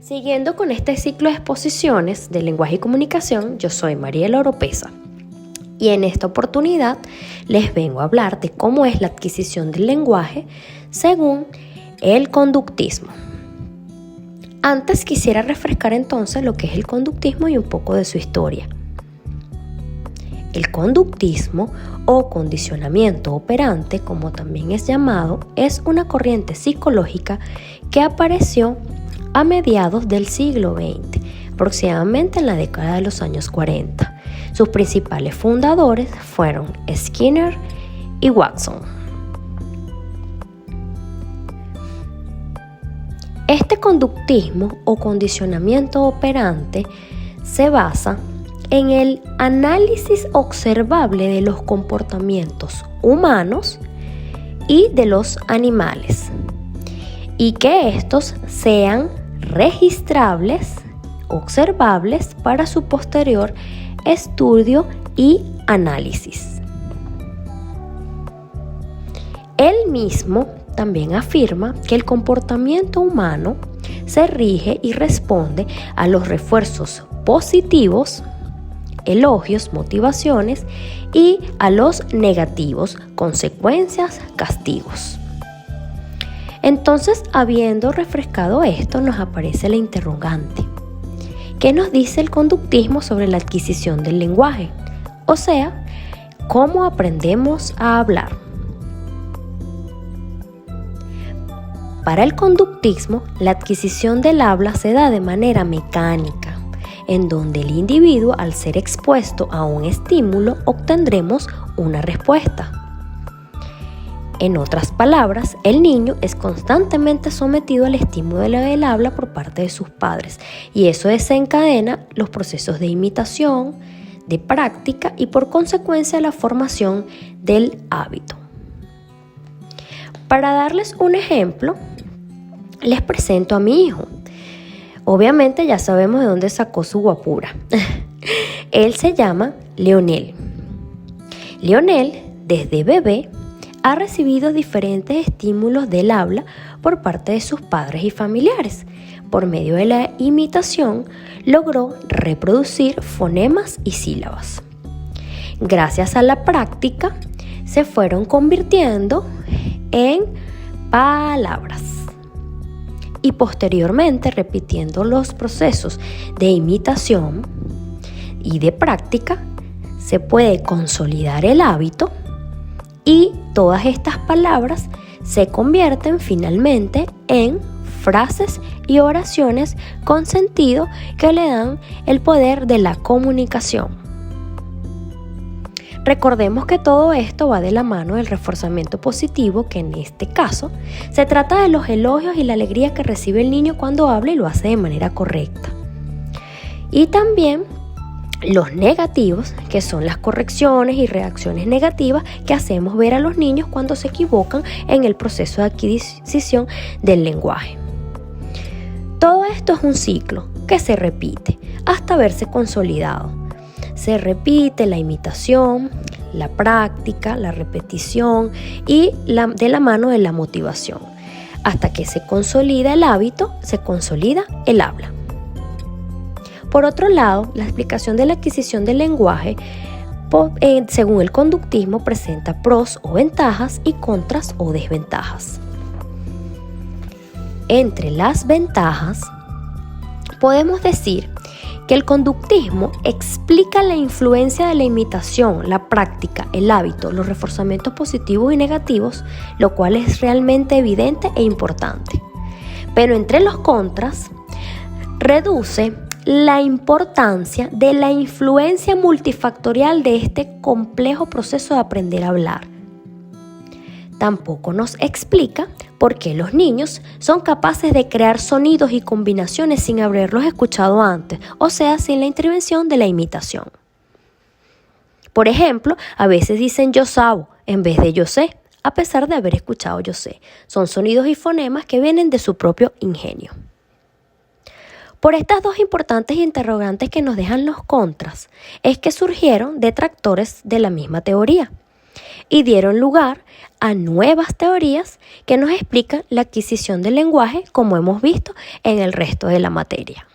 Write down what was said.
Siguiendo con este ciclo de exposiciones de lenguaje y comunicación, yo soy Mariela Oropesa y en esta oportunidad les vengo a hablar de cómo es la adquisición del lenguaje según el conductismo. Antes quisiera refrescar entonces lo que es el conductismo y un poco de su historia. El conductismo o condicionamiento operante, como también es llamado, es una corriente psicológica que apareció a mediados del siglo XX, aproximadamente en la década de los años 40. Sus principales fundadores fueron Skinner y Watson. Este conductismo o condicionamiento operante se basa en el análisis observable de los comportamientos humanos y de los animales, y que estos sean registrables, observables para su posterior estudio y análisis. Él mismo también afirma que el comportamiento humano se rige y responde a los refuerzos positivos, elogios, motivaciones, y a los negativos, consecuencias, castigos. Entonces, habiendo refrescado esto, nos aparece la interrogante. ¿Qué nos dice el conductismo sobre la adquisición del lenguaje? O sea, ¿cómo aprendemos a hablar? Para el conductismo, la adquisición del habla se da de manera mecánica, en donde el individuo, al ser expuesto a un estímulo, obtendremos una respuesta. En otras palabras, el niño es constantemente sometido al estímulo del habla por parte de sus padres, y eso desencadena los procesos de imitación, de práctica y por consecuencia la formación del hábito. Para darles un ejemplo, les presento a mi hijo. Obviamente ya sabemos de dónde sacó su guapura. Él se llama Leonel. Leonel, desde bebé, ha recibido diferentes estímulos del habla por parte de sus padres y familiares. Por medio de la imitación, logró reproducir fonemas y sílabas. Gracias a la práctica, se fueron convirtiendo en palabras. Y posteriormente, repitiendo los procesos de imitación y de práctica, se puede consolidar el hábito y todas estas palabras se convierten finalmente en frases y oraciones con sentido que le dan el poder de la comunicación. Recordemos que todo esto va de la mano del reforzamiento positivo, que en este caso se trata de los elogios y la alegría que recibe el niño cuando habla y lo hace de manera correcta. Y también los negativos, que son las correcciones y reacciones negativas que hacemos ver a los niños cuando se equivocan en el proceso de adquisición del lenguaje. Todo esto es un ciclo que se repite hasta verse consolidado. Se repite la imitación, la práctica, la repetición y de la mano de la motivación. Hasta que se consolida el hábito, se consolida el habla. Por otro lado, la explicación de la adquisición del lenguaje, según el conductismo, presenta pros o ventajas y contras o desventajas. Entre las ventajas, podemos decir que el conductismo explica la influencia de la imitación, la práctica, el hábito, los reforzamientos positivos y negativos, lo cual es realmente evidente e importante. Pero entre los contras, reduce la importancia de la influencia multifactorial de este complejo proceso de aprender a hablar. Tampoco nos explica por qué los niños son capaces de crear sonidos y combinaciones sin haberlos escuchado antes, o sea, sin la intervención de la imitación. Por ejemplo, a veces dicen yo sabo en vez de yo sé, a pesar de haber escuchado yo sé. Son sonidos y fonemas que vienen de su propio ingenio. Por estas dos importantes interrogantes que nos dejan los contras, es que surgieron detractores de la misma teoría. y dieron lugar a nuevas teorías que nos explican la adquisición del lenguaje como hemos visto en el resto de la materia.